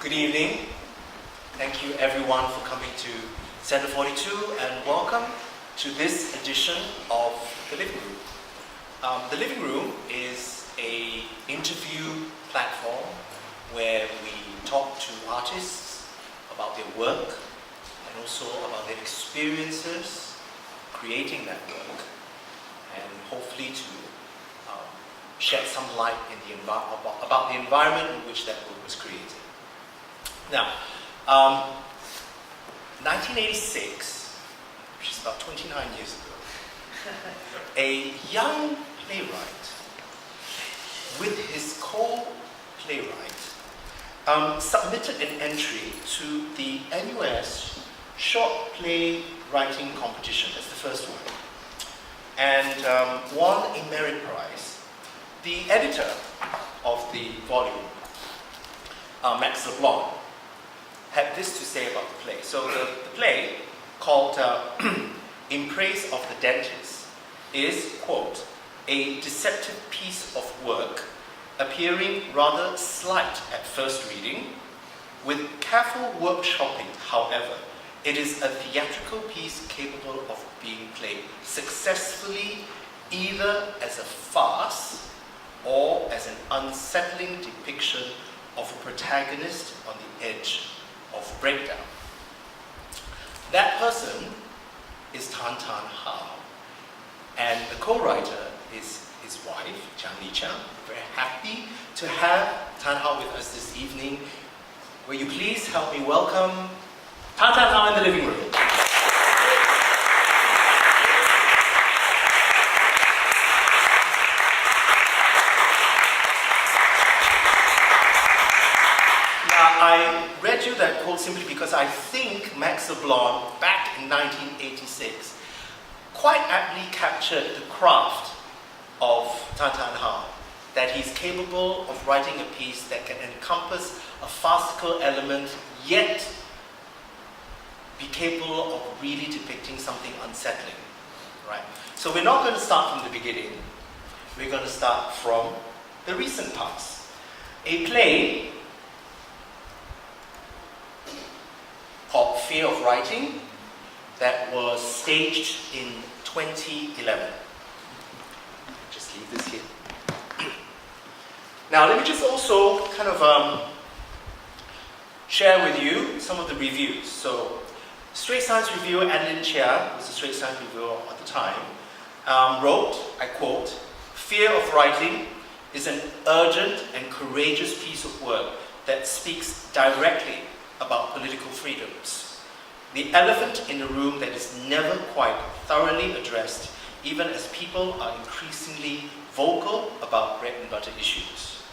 Good evening. Thank you everyone for coming to Center 42 and welcome to this edition of The Living Room. The Living Room is an interview platform where we talk to artists about their work and also about their experiences creating that work, and hopefully to shed some light in about the environment in which that work was created. Now, 1986, which is about 29 years ago, a young playwright with his co-playwright submitted an entry to the NUS short play writing competition. That's the first one, and won a merit prize. The editor of the volume, Max LeBlanc, had this to say about the play. So the play, called In Praise of the Dentist, is, quote, a deceptive piece of work appearing rather slight at first reading. With careful workshopping, however, it is a theatrical piece capable of being played successfully either as a farce or as an unsettling depiction of a protagonist on the edge of breakdown. That person is Tan Tarn, and the co-writer is his wife, Chan Li Chan. We're very happy to have Tan with us this evening. Will you please help me welcome Tan Tarn in the living room? I read you that quote simply because I think Max LeBlanc, back in 1986, quite aptly captured the craft of Tan Tarn, that he's capable of writing a piece that can encompass a farcical element, yet be capable of really depicting something unsettling, right? So we're not going to start from the beginning. We're going to start from the recent past. A play called Fear of Writing that was staged in 2011. Just leave this here. Now let me just also kind of share with you some of the reviews. So Straight Science reviewer Alan Bennett, who was a Straight Science reviewer at the time, wrote, I quote, "Fear of Writing is an urgent and courageous piece of work that speaks directly about political freedoms. The elephant in the room that is never quite thoroughly addressed, even as people are increasingly vocal about bread and butter issues."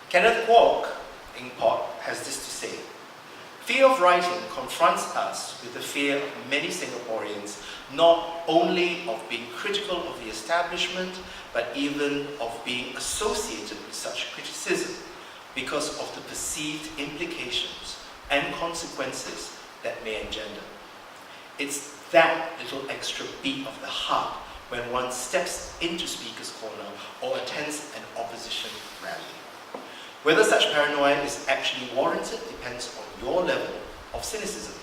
Kenneth Kwok, Inkpot, has this to say: "Fear of Writing confronts us with the fear of many Singaporeans, not only of being critical of the establishment, but even of being associated with such criticism because of the perceived implications and consequences that may engender. It's that little extra beat of the heart when one steps into Speaker's Corner or attends an opposition rally. Whether such paranoia is actually warranted depends on your level of cynicism.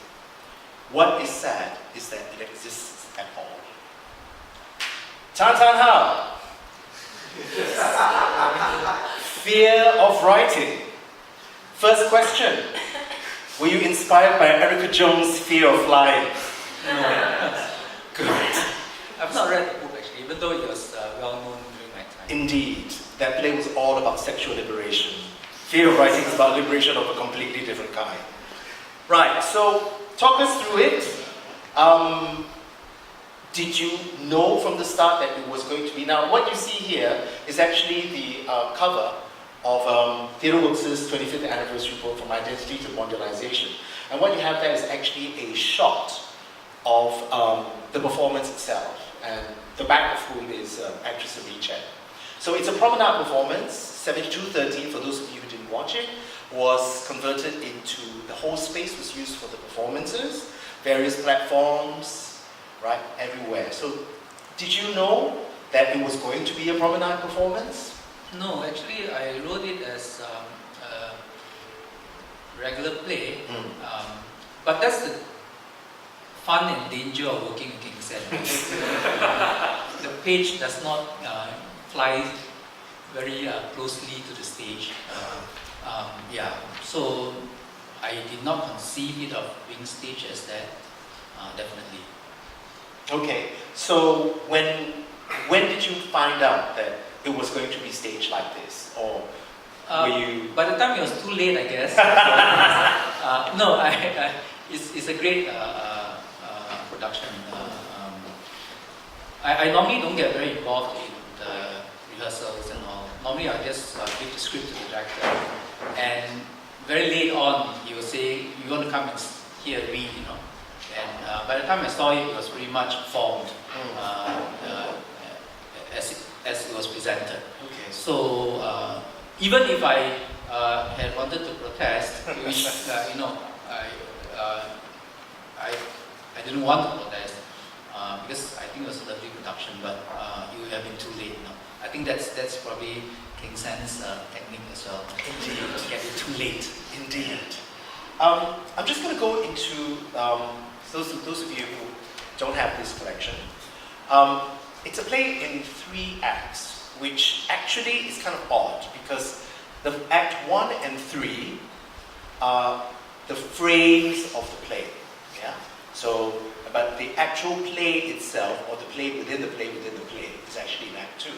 What is sad is that it exists at all." Tan Tarn, Fear of Writing. First question. Were you inspired by Erica Jones' Fear of Flying? No. Good. I've not read the book actually, even though it was well known during my time. Indeed. That play was all about sexual liberation. Fear of Writing is about liberation of a completely different kind. Right, so talk us through it. Did you know from the start that it was going to be? Now, what you see here is actually the cover of Theatre Works' 25th anniversary book, From Identity to Mondialization. And what you have there is actually a shot of the performance itself, and the back of whom is actress Lee Chen. So it's a promenade performance. 7213, for those of you who didn't watch it, was converted into, the whole space was used for the performances, various platforms, right, everywhere. So did you know that it was going to be a promenade performance? No, actually I wrote it as regular play, but that's the fun and danger of working in King's End. The page does not fly very closely to the stage. So I did not conceive it of being staged as that, definitely. Okay, so when did you find out that it was going to be staged like this, or were you? By the time it was too late, I guess. No, it's a great production. I normally don't get very involved in the rehearsals and all. Normally I just give the script to the director, and very late on he will say, "You want to come and hear read, you know." And by the time I saw it, it was pretty much formed as it was presented. Okay. So even if I had wanted to protest, which I didn't want to protest because I think it was a lovely production, but it would have been too late. You know? I think that's probably King San's technique as well. Indeed. To get it too late. Indeed. I'm just going to go into those of you who don't have this collection. It's a play in 3 acts, which actually is kind of odd because the act 1 and 3 are the frames of the play. Yeah. So, but the actual play itself, or the play within the play within the play, is actually in Act 2.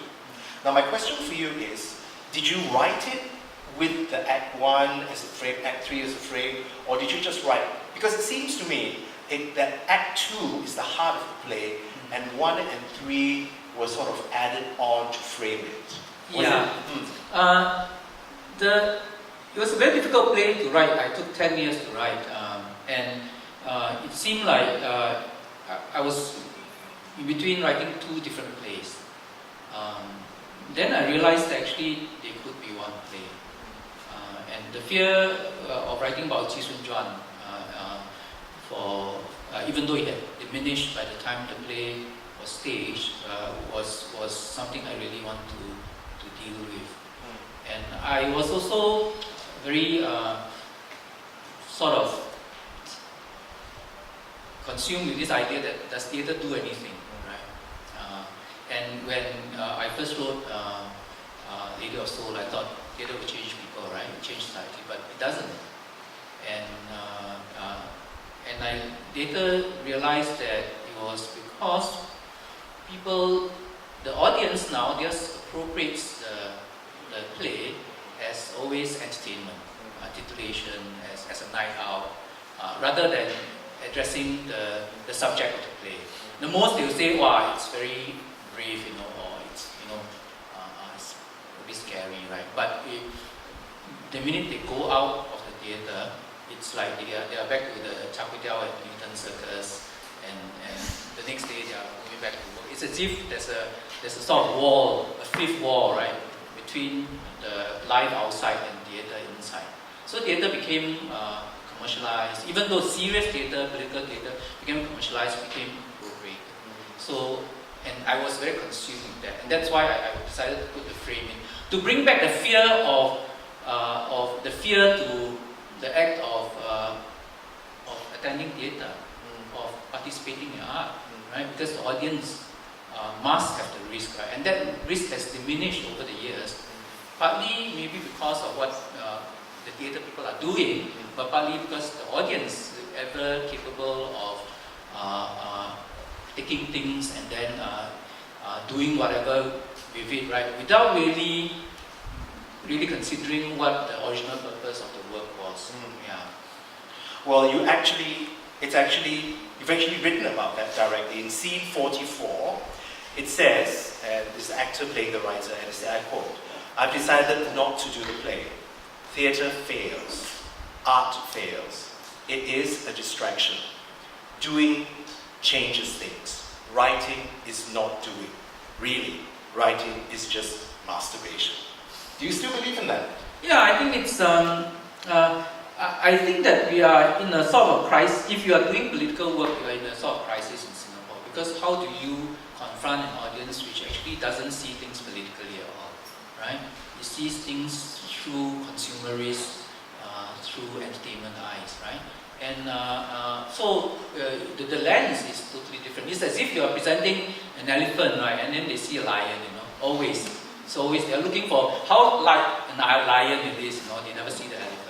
Now, my question for you is: did you write it with the Act 1 as a frame, Act 3 as a frame, or did you just write? Because it seems to me that Act 2 is the heart of the play, and 1 and 3 were sort of added on to frame it. It was a very difficult play to write. I took 10 years to write, and it seemed like I was in between writing 2 different plays. Then I realized that actually they could be one play. And the fear of writing about Chi Sun Juan, even though it had diminished by the time the play was staged, was something I really want to deal with. And I was also very sort of consumed with this idea that does theatre do anything, right? And when I first wrote Lady of Soul, I thought theatre would change people, right? It change society, but it doesn't. And I later realized that it was because people, the audience now just appropriates the play as always entertainment, titillation, as a night out, rather than addressing the subject of the play. The most they will say, "Wow, it's very brave, you know," or it's it's a bit scary, right? But the minute they go out of the theatre, it's like they are back to the Char Kway Teow at Newton Circus, and the next day they are going back to work. It's as if there's a sort of wall, a fifth wall, right, between the life outside and theatre inside. So theatre became commercialized, even though serious theatre, political theatre became commercialized, became appropriate. So, and I was very consumed with that, and that's why I decided to put the frame in, to bring back the fear of to the act of attending theatre, of participating in art, right? Because the audience must have the risk, right? And that risk has diminished over the years, partly maybe because of what the theatre people are doing, but partly because the audience is ever capable of taking things and then doing whatever with it, right? Without really considering what the original purpose of the work was. Yeah. Well, you've actually written about that directly. In scene 44, it says, and this actor playing the writer, and it's, I quote, "I've decided not to do the play. Theatre fails. Art fails. It is a distraction. Doing changes things. Writing is not doing. Really, writing is just masturbation." Do you still believe in that? Yeah, I think it's. I think that we are in a sort of crisis. If you are doing political work, you are in a sort of crisis in Singapore, because how do you confront an audience which actually doesn't see things politically at all, right? It sees things through consumerist through entertainment eyes, right? And so the lens is totally different. It's as if you are presenting an elephant, right? And then they see a lion, always. So always they're looking for how like a lion it is, they never see the elephant.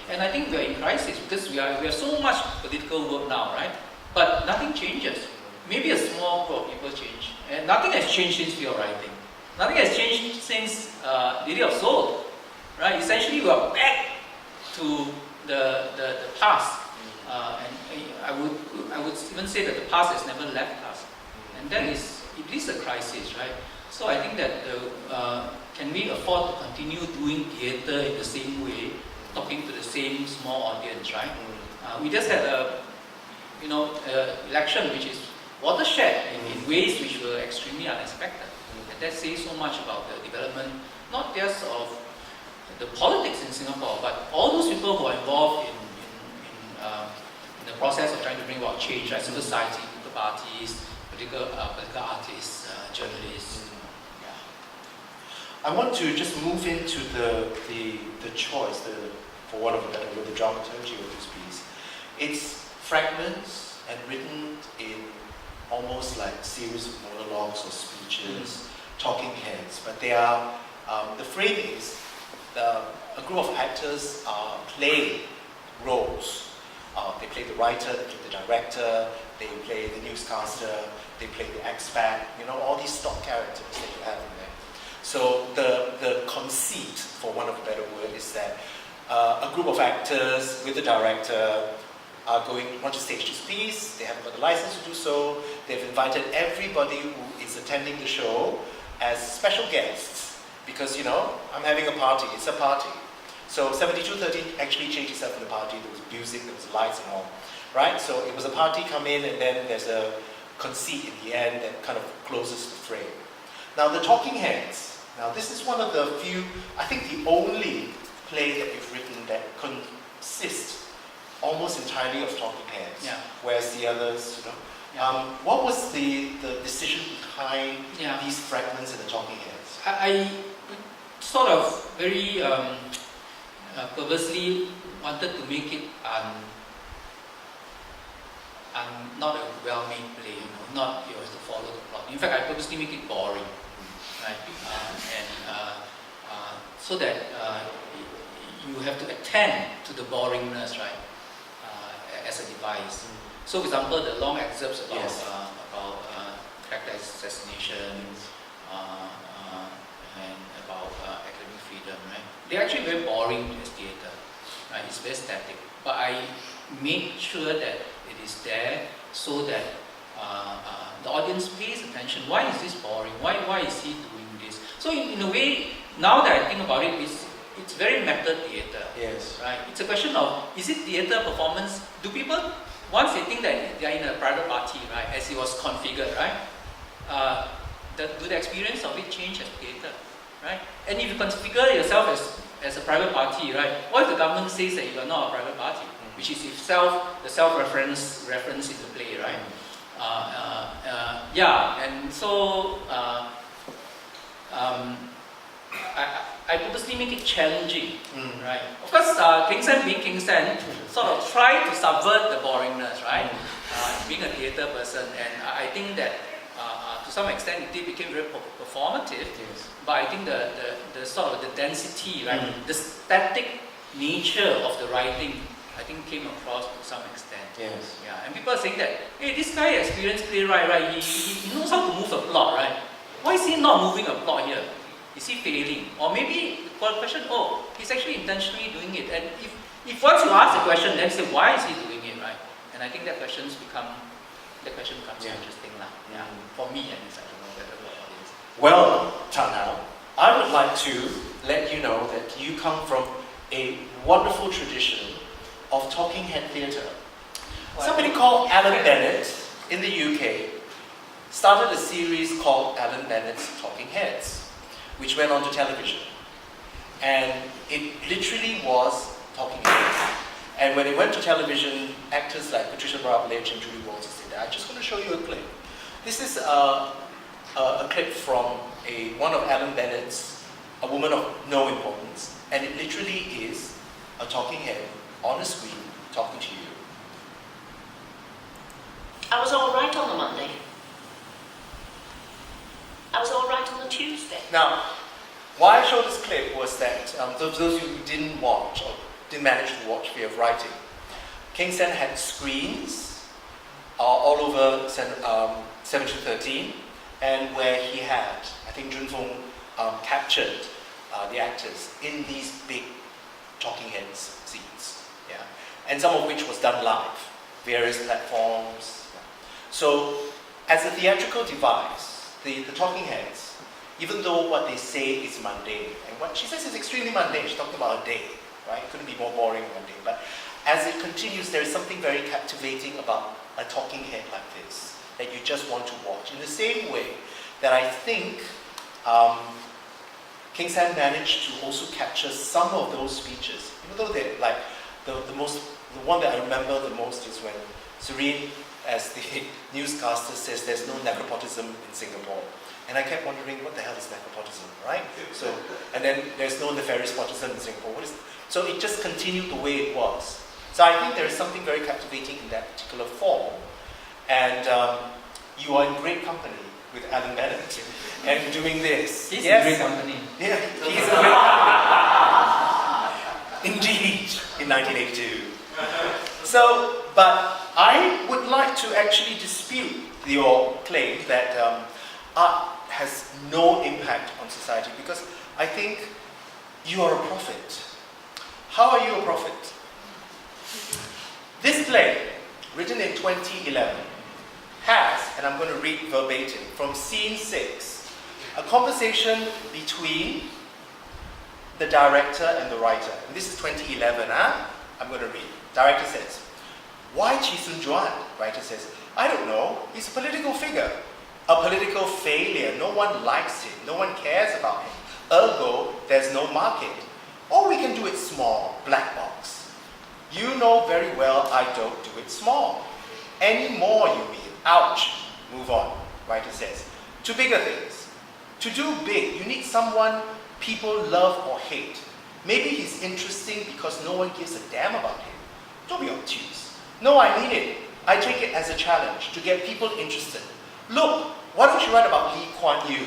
And I think we are in crisis because we are so much political work now, right? But nothing changes. Maybe a small group of people change. And nothing has changed since field writing. Nothing has changed since Lily of Soul, right? Essentially, we are back to the past. And I would even say that the past has never left us. And that it is a crisis, right? So I think that can we afford to continue doing theatre in the same way, talking to the same small audience, right? We just had a election which is watershed in ways which were extremely unexpected. And that says so much about the development, not just of the politics in Singapore, but all those people who are involved in the process of trying to bring about change, right? Civil society, political parties, political artists, journalists. I want to just move into the choice, for want of a better word, the dramaturgy of this piece. It's fragments and written in almost like series of monologues or speeches, talking heads, but they are, the frame is, a group of actors play roles. They play the writer, they play the director, they play the newscaster, they play the expat, all these stock characters that you have in there. So the conceit, for want of a better word, is that a group of actors with the director want to stage this piece. They haven't got the license to do so. They've invited everybody who is attending the show as special guests because, I'm having a party. It's a party. So 7213 actually changed itself in the party. There was music, there was lights and all, right? So it was a party, come in, and then there's a conceit in the end that kind of closes the frame. Now the Talking Heads. Now this is one of the few, I think the only play that you've written that consists almost entirely of talking heads, whereas the others, what was the decision behind these fragments in the talking heads? I sort of very purposely wanted to make it not a well-made play, not you have to follow the plot. In fact, I purposely make it boring, right? So that you have to attend to the boringness, right? As a device. So, for example, the long excerpts about character assassination and about academic freedom, right? They're actually very boring as theatre, right? It's very static. But I made sure that it is there so that the audience pays attention. Why is this boring? Why is he doing this? So, in a way, now that I think about it, it's very meta theatre. Yes. Right? It's a question of, is it theatre performance? Do people, once they think that they are in a private party, right, as it was configured, right, do the experience of it change as theatre, right? And if you configure yourself as a private party, right, what if the government says that you are not a private party, which is if the self-reference in the play, right? And so I purposely make it challenging, right? Of course, King Sen being King Sen, sort of try to subvert the boringness, right? Being a theatre person, and I think that to some extent it became very performative. Yes. But I think the sort of the density, right, the static nature of the writing, I think came across to some extent. Yes. Yeah, and people are saying that, hey, this guy experienced playwright, right? He knows how to move a plot, right? Why is he not moving a plot here? Is he failing? Or maybe for a question, he's actually intentionally doing it. And if once you ask the question, then say, why is he doing it, right? And I think that question becomes interesting now. Yeah. For me, at least, I don't know whether what it is. Well, Tan Tarn, I would like to let you know that you come from a wonderful tradition of talking head theatre. Somebody called Alan Bennett in the UK started a series called Alan Bennett's Talking Heads, which went on to television. And it literally was talking heads. And when it went to television, actors like Patricia Routledge and Julie Walters said, I'm just going to show you a clip. This is a clip from one of Alan Bennett's, A Woman of No Importance, and it literally is a talking head on the screen talking to you. I was all right on the Monday. I was all right on the Tuesday. Now, why I showed this clip was that those of you who didn't watch or didn't manage to watch Fear of Writing, King Sen had screens all over 7-13, and where he had, I think Jun Feng captured the actors in these big talking heads seats, yeah, and some of which was done live, various platforms. Yeah. So, as a theatrical device, the talking heads, even though what they say is mundane, and what she says is extremely mundane, she's talking about a day, right? It couldn't be more boring than mundane. But as it continues, there is something very captivating about a talking head like this, that you just want to watch. In the same way that I think King Sam managed to also capture some of those speeches, even though they're like the one that I remember the most is when Serene, as the newscaster, says there's no necropotism in Singapore. And I kept wondering, what the hell is necropotism, right? So, and then there's no nefarious potism in Singapore. So it just continued the way it was. So I think there is something very captivating in that particular form. And you are in great company with Alan Bennett and doing this. He's in great company. Yeah, he's a great company. Indeed, in 1982. So, but I would like to actually dispute your claim that art has no impact on society, because I think you are a prophet. How are you a prophet? This play, written in 2011, has, and I'm going to read verbatim, from scene 6, a conversation between the director and the writer. And this is 2011, I'm going to read. Director says, "Why Chi Sun Juan?" Writer says, "I don't know. He's a political figure. A political failure. No one likes him. No one cares about him. Ergo, there's no market. Or we can do it small, black box. You know very well I don't do it small. Any more, you mean? Ouch. Move on." Writer says, "To bigger things. To do big, you need someone people love or hate. Maybe he's interesting because no one gives a damn about him. Don't be obtuse. No, I mean it. I take it as a challenge to get people interested. Look, why don't you write about Lee Kuan Yew?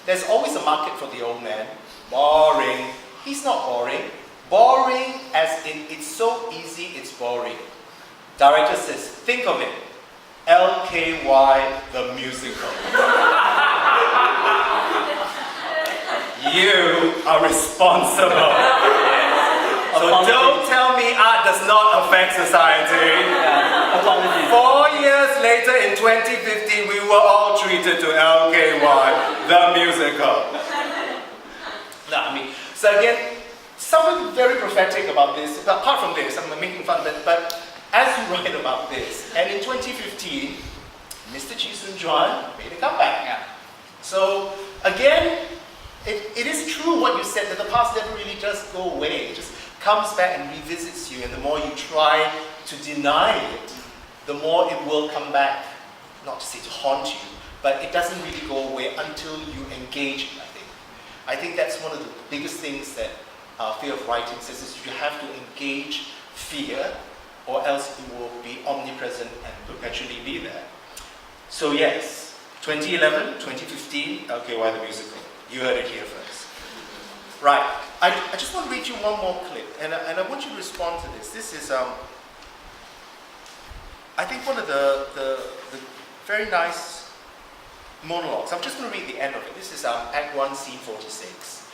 There's always a market for the old man. Boring. He's not boring. Boring as in it's so easy it's boring." Director says, "Think of it. LKY the musical." You are responsible. So don't tell me art does not affect society. 4 years later, in 2015, we were all treated to LKY, the musical. No, I mean, so again, something very prophetic about this. Apart from this, I'm making fun of it, but as you write about this, and in 2015, Mr. Chi Sun Juan made a comeback. Yeah. So again, it is true what you said, that the past never really does go away. It just comes back and revisits you, and the more you try to deny it, the more it will come back, not to say to haunt you, but it doesn't really go away until you engage it, I think. I think that's one of the biggest things that Fear of Writing says, is you have to engage fear, or else it will be omnipresent and perpetually be there. So yes, 2011, 2015, LKY the musical. You heard it here first. Right, I just want to read you one more clip, and I want you to respond to this. This is, I think, one of the very nice monologues. I'm just going to read the end of it. This is Act 1, Scene 46.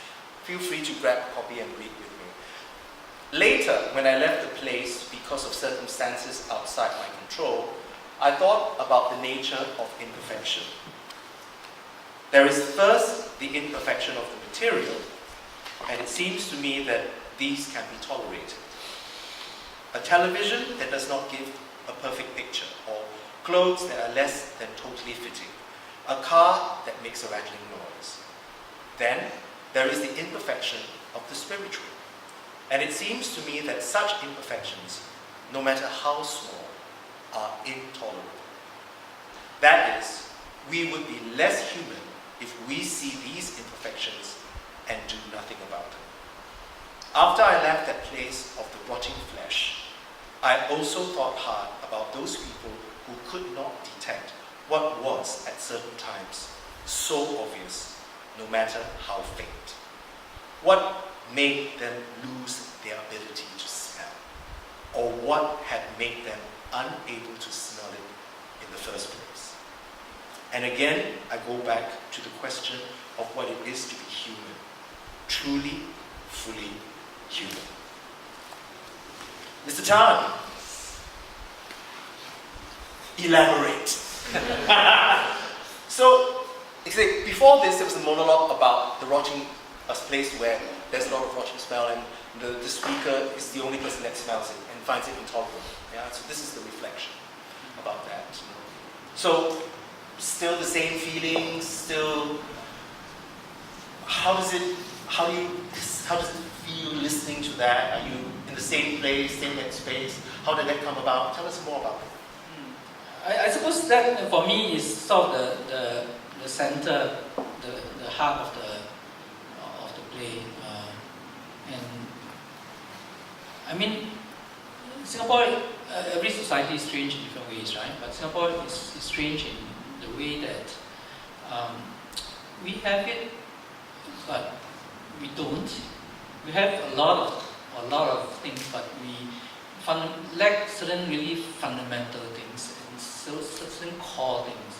Feel free to grab a copy and read with me. "Later, when I left the place because of circumstances outside my control, I thought about the nature of imperfection. There is first the imperfection of the material, and it seems to me that these can be tolerated. A television that does not give a perfect picture, or clothes that are less than totally fitting, a car that makes a rattling noise. Then there is the imperfection of the spiritual, and it seems to me that such imperfections, no matter how small, are intolerable. That is, we would be less human if we see these imperfections and do nothing about them." After I left that place of the rotting flesh, I also thought hard about those people who could not detect what was at certain times so obvious, no matter how faint. What made them lose their ability to smell? Or what had made them unable to smell it in the first place? And again, I go back to the question of what it is to be human, truly, fully human. Mr. Tan, elaborate. So, before this, there was a monologue about the rotting, a place where there's a lot of rotting smell, and the speaker is the only person that smells it and finds it intolerable. Yeah? So this is the reflection about that. So, still the same feelings, still, how does it feel listening to that? Are you in the same place, same headspace? How did that come about? Tell us more about it. I suppose that for me is sort of the center, the heart of the play. And I mean, Singapore, every society is strange in different ways, right? But Singapore is strange in the way that we have it, but we don't. We have a lot of things, but we lack certain really fundamental things and certain core things.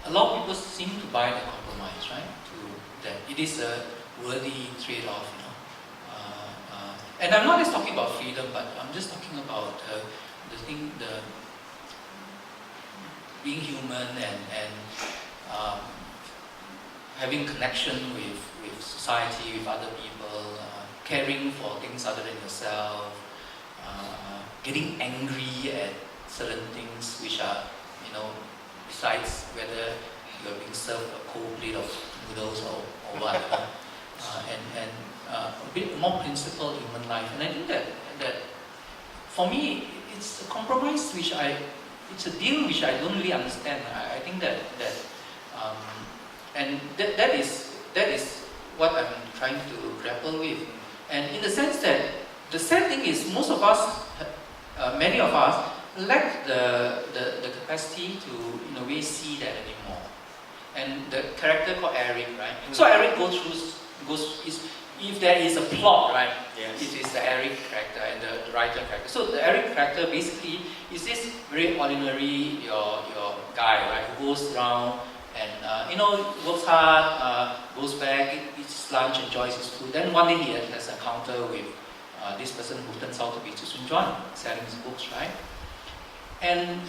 A lot of people seem to buy the compromise, right? That it is a worthy trade-off, you know. And I'm not just talking about freedom, but I'm just talking about the being human and having connection with society, with other people, caring for things other than yourself, getting angry at certain things which are, you know, besides whether you're being served a cold plate of noodles or what, and a bit more principled human life. And I think that for me, it's a compromise it's a deal which I don't really understand. I think that is what I'm trying to grapple with. And in the sense that the sad thing is most of us, many of us, lack the capacity to, in a way, see that anymore. And the character called Eric, right? So Eric if there is a plot, right? Yes. It is the Eric character and the writer character. So the Eric character basically is this very ordinary your guy, right? Who goes around and works hard, goes back, eats lunch, enjoys his food. Then one day he has an encounter with this person who turns out to be Sun Juan, selling his books, right? And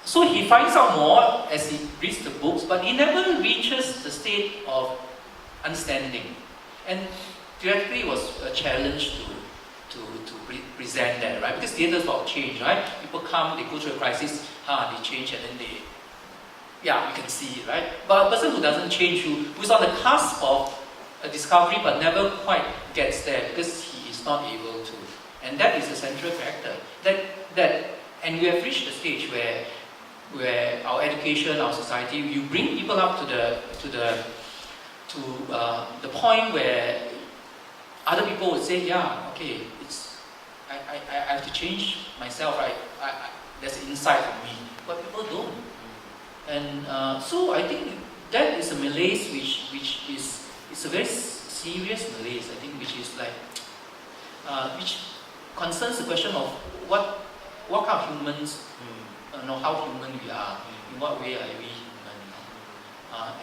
so he finds out more as he reads the books, but he never reaches the state of understanding. And theoretically, it was a challenge to present that, right? Because theaters about change, right? People come, they go through a crisis, they change, and then you can see it, right? But a person who doesn't change, who's on the cusp of a discovery but never quite gets there because he is not able to. And that is the central character. And we have reached the stage where our education, our society, you bring people up to the point where other people would say, okay, I have to change myself, right? There's an insight for me, but people don't. And so I think that is a malaise which is a very serious malaise, I think, which is like, which concerns the question of what kind of humans, how human we are, in what way are we human,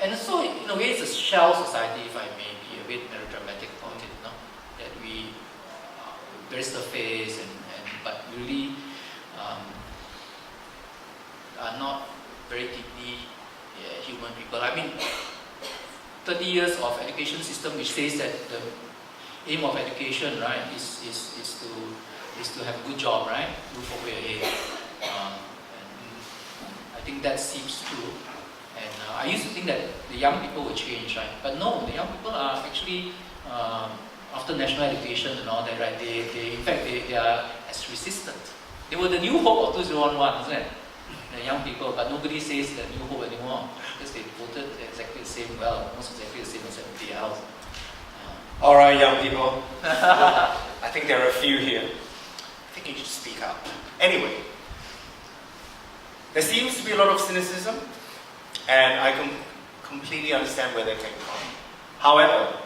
and so in a way it's a shell society, if I may be a bit melodramatic about it, that we very surface but really are not very deeply human people. I mean, 30 years of education system which says that the aim of education, right, is to have a good job, right, move forward ahead. And I think that seeps through. And I used to think that the young people would change, right? But no, the young people are actually after national education and all that, right? They in fact they are as resistant. They were the new hope of 2011, isn't it? the young people, but nobody says the New Hope anymore because they voted exactly the same, well, almost exactly the same as everybody else. All right, young people. I think there are a few here. I think you should speak up. Anyway, there seems to be a lot of cynicism, and I can completely understand where they're coming from. However,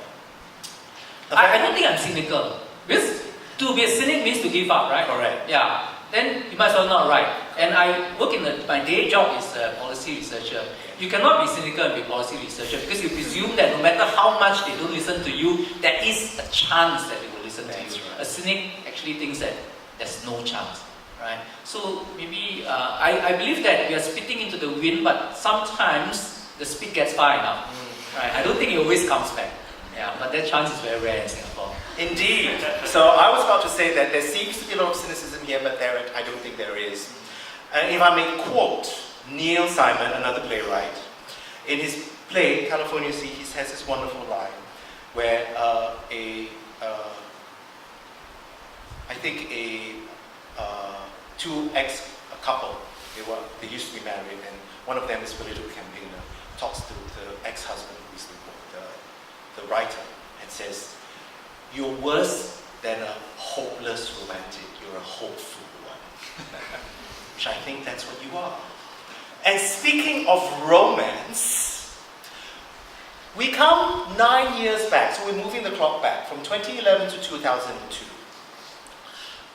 I don't think I'm cynical. Because to be a cynic means to give up, right? Correct. Yeah. Then you might as well not write. And I work in my day job is a policy researcher. You cannot be cynical and be policy researcher because you presume that no matter how much they don't listen to you, there is a chance that they will listen to you. Right. A cynic actually thinks that there's no chance, right? So maybe I believe that we are spitting into the wind, but sometimes the spit gets far enough, right? I don't think it always comes back. Yeah, but that chance is very rare in Singapore. indeed. So I was about to say that there seems to be a lot of cynicism here, but I don't think there is. And if I may quote Neil Simon, another playwright, in his play, California Sea, he has this wonderful line where I think a couple, they used to be married, and one of them is a political campaigner, talks to the ex-husband, who is the writer, and says, "You're worse than a hopeless romantic, you're a hopeful one." Which I think that's what you are. And speaking of romance, we come 9 years back, so we're moving the clock back from 2011 to 2002.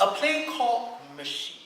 A play called Machines